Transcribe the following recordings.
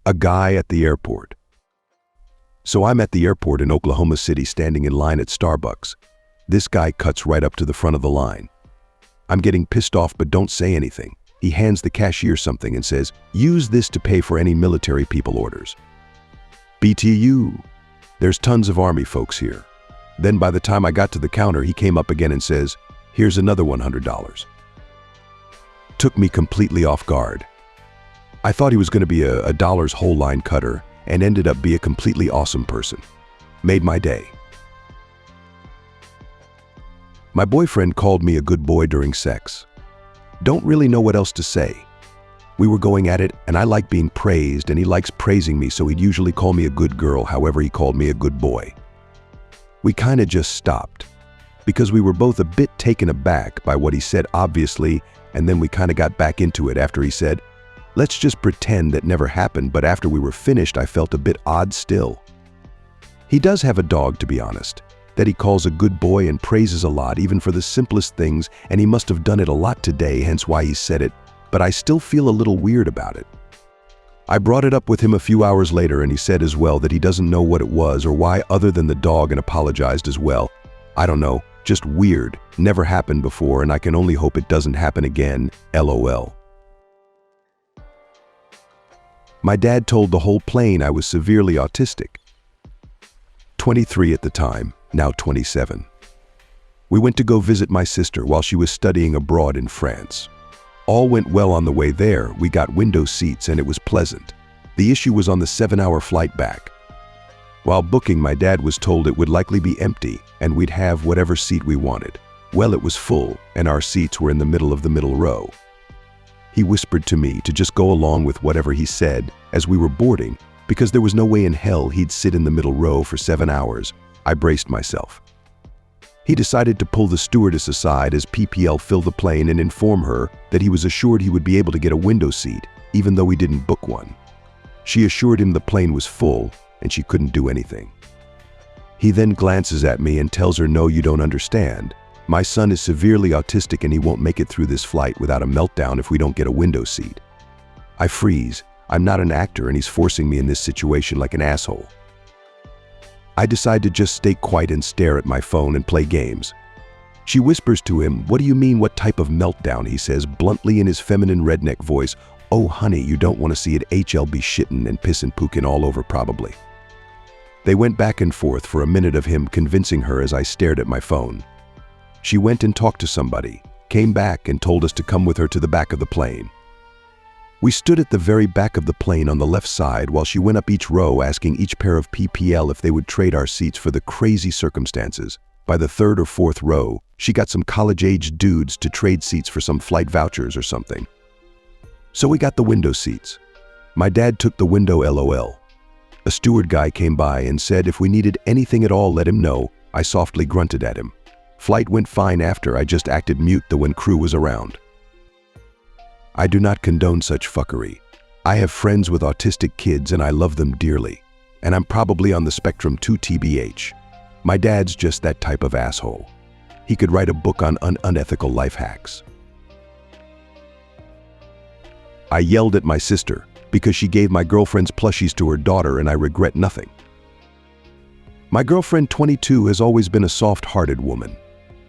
A guy at the airport. So I'm at the airport in Oklahoma City standing in line at Starbucks. This guy cuts right up to the front of the line. I'm getting pissed off but don't say anything. He hands the cashier something and says, "Use this to pay for any military people orders." BTU. There's tons of Army folks here. Then by the time I got to the counter, he came up again and says, "Here's another $100. Took me completely off guard. I thought he was going to be a dollar's whole line cutter and ended up being a completely awesome person. Made my day. My boyfriend called me a good boy during sex. Don't really know what else to say. We were going at it and I like being praised and he likes praising me, so he'd usually call me a good girl, however he called me a good boy. We kinda just stopped because we were both a bit taken aback by what he said, obviously, and then we kinda got back into it after he said, "Let's just pretend that never happened," but after we were finished I felt a bit odd still. He does have a dog, to be honest, that he calls a good boy and praises a lot, even for the simplest things, and he must have done it a lot today, hence why he said it, but I still feel a little weird about it. I brought it up with him a few hours later and he said as well that he doesn't know what it was or why other than the dog, and apologized as well. I don't know, just weird, never happened before, and I can only hope it doesn't happen again, LOL. My dad told the whole plane I was severely autistic. 23 at the time, now 27. We went to go visit my sister while she was studying abroad in France. All went well on the way there. We got window seats and it was pleasant. The issue was on the 7-hour flight back. While booking, my dad was told it would likely be empty and we'd have whatever seat we wanted. Well, it was full and our seats were in the middle of the middle row. He whispered to me to just go along with whatever he said as we were boarding, because there was no way in hell he'd sit in the middle row for 7 hours. I braced myself. He decided to pull the stewardess aside as PPL filled the plane and inform her that he was assured he would be able to get a window seat, even though he didn't book one. She assured him the plane was full and she couldn't do anything. He then glances at me and tells her, "No, you don't understand. My son is severely autistic and he won't make it through this flight without a meltdown if we don't get a window seat." I freeze. I'm not an actor and he's forcing me in this situation like an asshole. I decide to just stay quiet and stare at my phone and play games. She whispers to him, "What do you mean, what type of meltdown?" He says bluntly in his feminine redneck voice, "Oh honey, you don't want to see it. HL be shittin' and pissin' pookin' all over probably." They went back and forth for a minute of him convincing her as I stared at my phone. She went and talked to somebody, came back and told us to come with her to the back of the plane. We stood at the very back of the plane on the left side while she went up each row asking each pair of PPL if they would trade our seats for the crazy circumstances. By the 3rd or 4th row, she got some college-aged dudes to trade seats for some flight vouchers or something. So we got the window seats. My dad took the window, LOL. A steward guy came by and said if we needed anything at all, let him know. I softly grunted at him. Flight went fine after. I just acted mute though when crew was around. I do not condone such fuckery. I have friends with autistic kids and I love them dearly. And I'm probably on the spectrum too, TBH. My dad's just that type of asshole. He could write a book on unethical life hacks. I yelled at my sister because she gave my girlfriend's plushies to her daughter and I regret nothing. My girlfriend, 22, has always been a soft-hearted woman.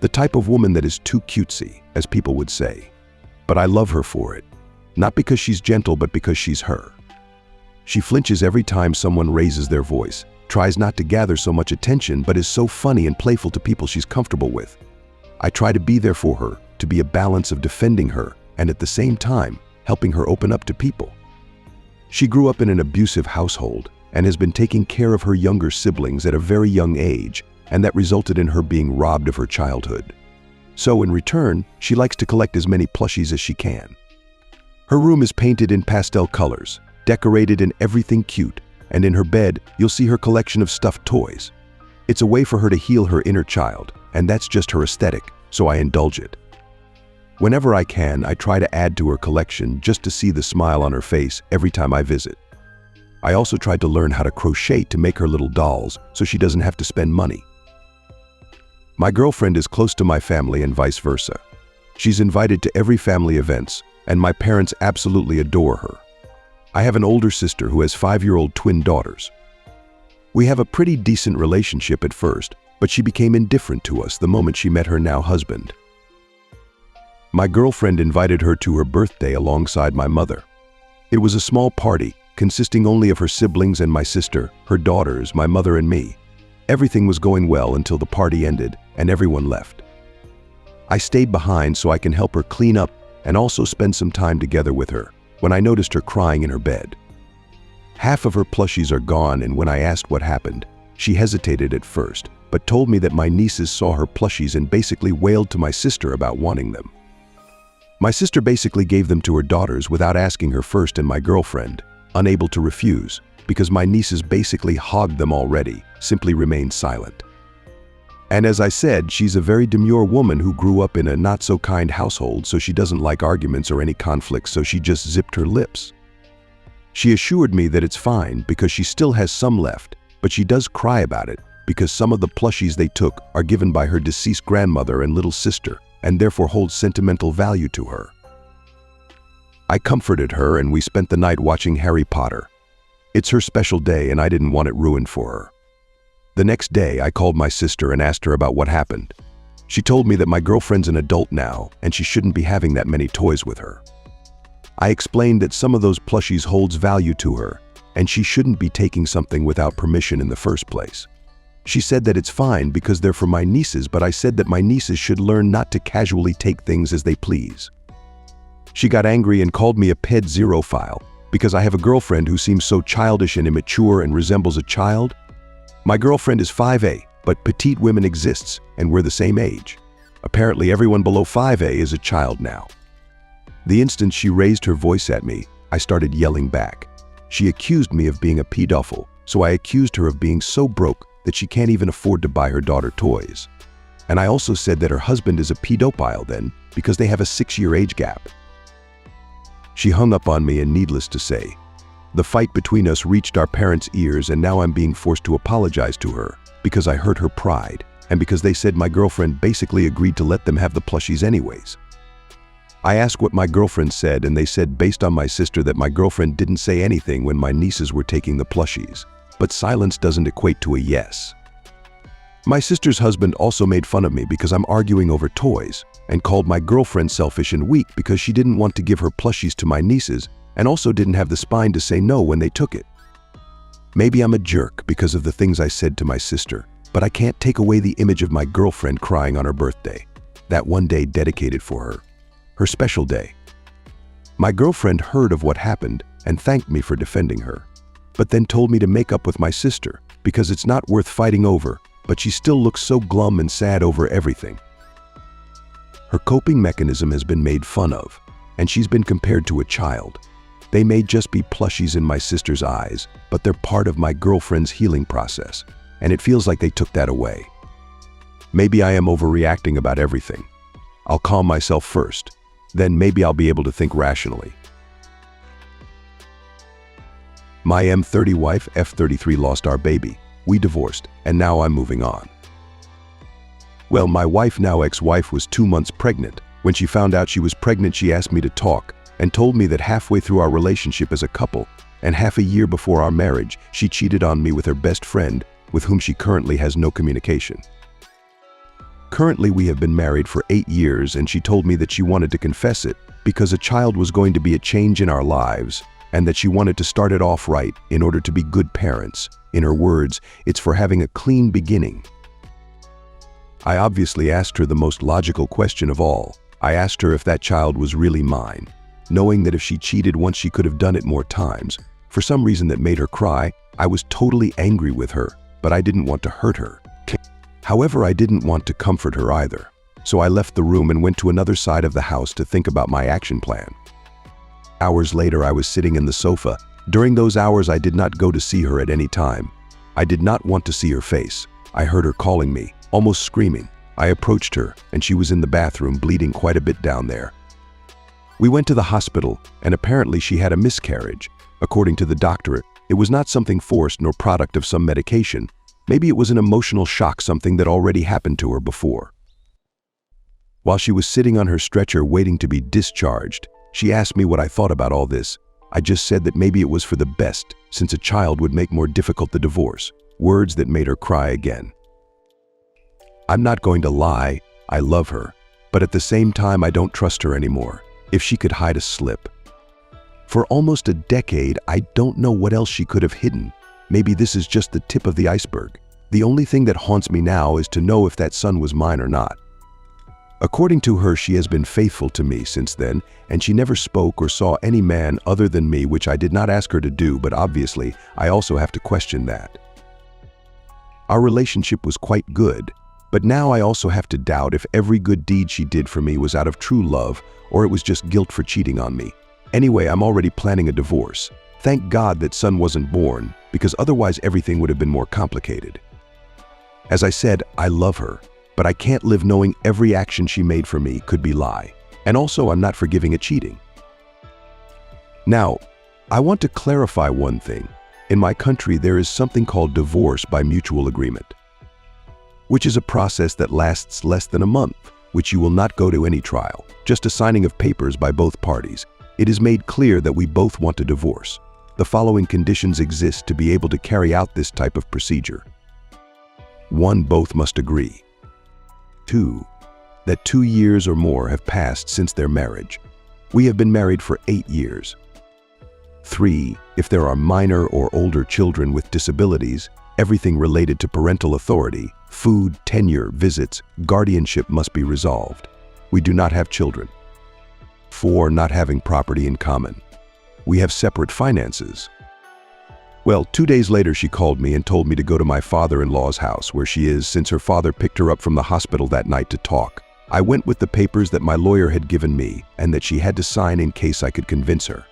The type of woman that is too cutesy, as people would say. But I love her for it. Not because she's gentle, but because she's her. She flinches every time someone raises their voice, tries not to gather so much attention, but is so funny and playful to people she's comfortable with. I try to be there for her, to be a balance of defending her, and at the same time, helping her open up to people. She grew up in an abusive household and has been taking care of her younger siblings at a very young age, and that resulted in her being robbed of her childhood. So in return, she likes to collect as many plushies as she can. Her room is painted in pastel colors, decorated in everything cute, and in her bed, you'll see her collection of stuffed toys. It's a way for her to heal her inner child, and that's just her aesthetic, so I indulge it. Whenever I can, I try to add to her collection just to see the smile on her face every time I visit. I also tried to learn how to crochet to make her little dolls so she doesn't have to spend money. My girlfriend is close to my family and vice versa. She's invited to every family events, and my parents absolutely adore her. I have an older sister who has 5-year-old twin daughters. We have a pretty decent relationship at first, but she became indifferent to us the moment she met her now husband. My girlfriend invited her to her birthday alongside my mother. It was a small party, consisting only of her siblings and my sister, her daughters, my mother and me. Everything was going well until the party ended and everyone left. I stayed behind so I can help her clean up and also spend some time together with her when I noticed her crying in her bed. Half of her plushies are gone, and when I asked what happened, she hesitated at first, but told me that my nieces saw her plushies and basically wailed to my sister about wanting them. My sister basically gave them to her daughters without asking her first, and my girlfriend, unable to refuse, because my nieces basically hogged them already, simply remained silent. And as I said, she's a very demure woman who grew up in a not-so-kind household, so she doesn't like arguments or any conflicts, so she just zipped her lips. She assured me that it's fine because she still has some left, but she does cry about it because some of the plushies they took are given by her deceased grandmother and little sister, and therefore hold sentimental value to her. I comforted her and we spent the night watching Harry Potter. It's her special day and I didn't want it ruined for her. The next day, I called my sister and asked her about what happened. She told me that my girlfriend's an adult now and she shouldn't be having that many toys with her. I explained that some of those plushies holds value to her and she shouldn't be taking something without permission in the first place. She said that it's fine because they're for my nieces, but I said that my nieces should learn not to casually take things as they please. She got angry and called me a pedophile because I have a girlfriend who seems so childish and immature and resembles a child. My girlfriend is 5A, but petite women exists, and we're the same age. Apparently everyone below 5A is a child now. The instant she raised her voice at me, I started yelling back. She accused me of being a pedophile, so I accused her of being so broke that she can't even afford to buy her daughter toys. And I also said that her husband is a pedophile then, because they have a 6-year age gap. She hung up on me, and needless to say, the fight between us reached our parents' ears, and now I'm being forced to apologize to her because I hurt her pride and because they said my girlfriend basically agreed to let them have the plushies anyways. I asked what my girlfriend said, and they said based on my sister that my girlfriend didn't say anything when my nieces were taking the plushies, but silence doesn't equate to a yes. My sister's husband also made fun of me because I'm arguing over toys and called my girlfriend selfish and weak because she didn't want to give her plushies to my nieces and also didn't have the spine to say no when they took it. Maybe I'm a jerk because of the things I said to my sister, but I can't take away the image of my girlfriend crying on her birthday, that one day dedicated for her, her special day. My girlfriend heard of what happened and thanked me for defending her, but then told me to make up with my sister because it's not worth fighting over, but she still looks so glum and sad over everything. Her coping mechanism has been made fun of, and she's been compared to a child. They may just be plushies in my sister's eyes, but they're part of my girlfriend's healing process, and it feels like they took that away. Maybe I am overreacting about everything. I'll calm myself first, then maybe I'll be able to think rationally. My M30 wife, F33, lost our baby. We divorced, and now I'm moving on. Well, my wife, now ex-wife, was 2 months pregnant. When she found out she was pregnant, she asked me to talk and told me that halfway through our relationship as a couple and half a year before our marriage, she cheated on me with her best friend, with whom she currently has no communication. Currently, we have been married for 8 years, and she told me that she wanted to confess it because a child was going to be a change in our lives and that she wanted to start it off right in order to be good parents. In her words, it's for having a clean beginning. I obviously asked her the most logical question of all. I asked her if that child was really mine, knowing that if she cheated once, she could have done it more times. For some reason that made her cry, I was totally angry with her, but I didn't want to hurt her. However, I didn't want to comfort her either, so I left the room and went to another side of the house to think about my action plan. Hours later, I was sitting in the sofa. During those hours, I did not go to see her at any time. I did not want to see her face. I heard her calling me, almost screaming. I approached her, and she was in the bathroom, bleeding quite a bit down there. We went to the hospital, and apparently she had a miscarriage. According to the doctor, it was not something forced nor product of some medication. Maybe it was an emotional shock, something that already happened to her before. While she was sitting on her stretcher waiting to be discharged, she asked me what I thought about all this, I just said that maybe it was for the best, since a child would make more difficult the divorce. Words that made her cry again. I'm not going to lie, I love her, but at the same time I don't trust her anymore. If she could hide a slip. For almost a decade, I don't know what else she could have hidden. Maybe this is just the tip of the iceberg. The only thing that haunts me now is to know if that son was mine or not. According to her, she has been faithful to me since then, and she never spoke or saw any man other than me, which I did not ask her to do, but obviously, I also have to question that. Our relationship was quite good, but now I also have to doubt if every good deed she did for me was out of true love, or it was just guilt for cheating on me. Anyway, I'm already planning a divorce. Thank God that son wasn't born, because otherwise everything would have been more complicated. As I said, I love her, but I can't live knowing every action she made for me could be lie. And also, I'm not forgiving a cheating. Now, I want to clarify one thing. In my country, there is something called divorce by mutual agreement, which is a process that lasts less than a month, which you will not go to any trial, just a signing of papers by both parties. It is made clear that we both want a divorce. The following conditions exist to be able to carry out this type of procedure. 1. Both must agree. 2. That 2 years or more have passed since their marriage. We have been married for 8 years. 3. If there are minor or older children with disabilities, everything related to parental authority, food, tenure, visits, guardianship must be resolved. We do not have children. 4. Not having property in common. We have separate finances. Well, 2 days later she called me and told me to go to my father-in-law's house, where she is, since her father picked her up from the hospital that night to talk. I went with the papers that my lawyer had given me and that she had to sign in case I could convince her.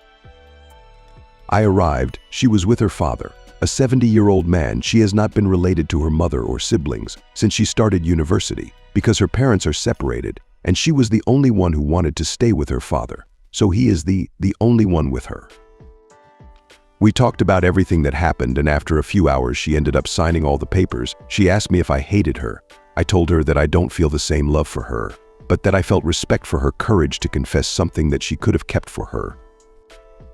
I arrived. She was with her father, a 70-year-old man. She has not been related to her mother or siblings since she started university, because her parents are separated, and she was the only one who wanted to stay with her father, so he is the only one with her. We talked about everything that happened, and after a few hours she ended up signing all the papers. She asked me if I hated her. I told her that I don't feel the same love for her, but that I felt respect for her courage to confess something that she could have kept for her.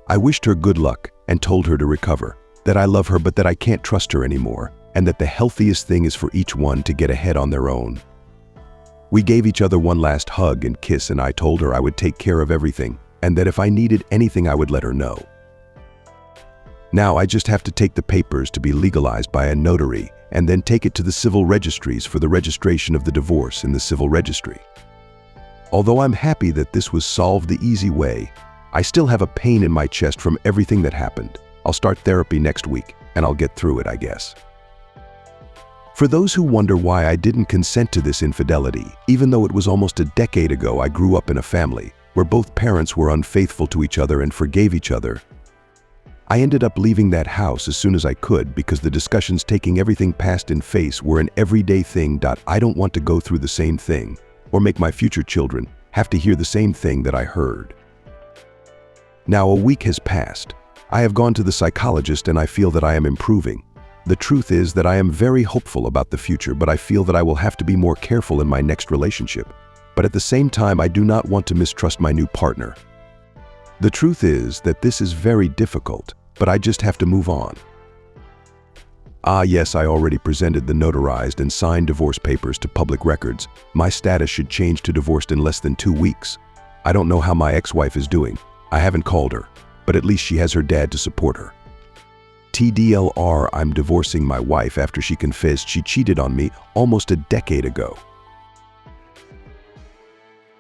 I wished her good luck and told her to recover, that I love her but that I can't trust her anymore, and that the healthiest thing is for each one to get ahead on their own. We gave each other one last hug and kiss, and I told her I would take care of everything, and that if I needed anything I would let her know. Now I just have to take the papers to be legalized by a notary and then take it to the civil registries for the registration of the divorce in the civil registry. Although I'm happy that this was solved the easy way, I still have a pain in my chest from everything that happened. I'll start therapy next week, and I'll get through it, I guess. For those who wonder why I didn't consent to this infidelity, even though it was almost a decade ago I grew up in a family where both parents were unfaithful to each other and forgave each other, I ended up leaving that house as soon as I could because the discussions taking everything past in face were an everyday thing. I don't want to go through the same thing or make my future children have to hear the same thing that I heard. Now a week has passed. I have gone to the psychologist and I feel that I am improving. The truth is that I am very hopeful about the future, but I feel that I will have to be more careful in my next relationship. But at the same time, I do not want to mistrust my new partner. The truth is that this is very difficult, but I just have to move on. Ah yes, I already presented the notarized and signed divorce papers to public records. My status should change to divorced in less than 2 weeks. I don't know how my ex-wife is doing. I haven't called her, but at least she has her dad to support her. TDLR, I'm divorcing my wife after she confessed she cheated on me almost a decade ago.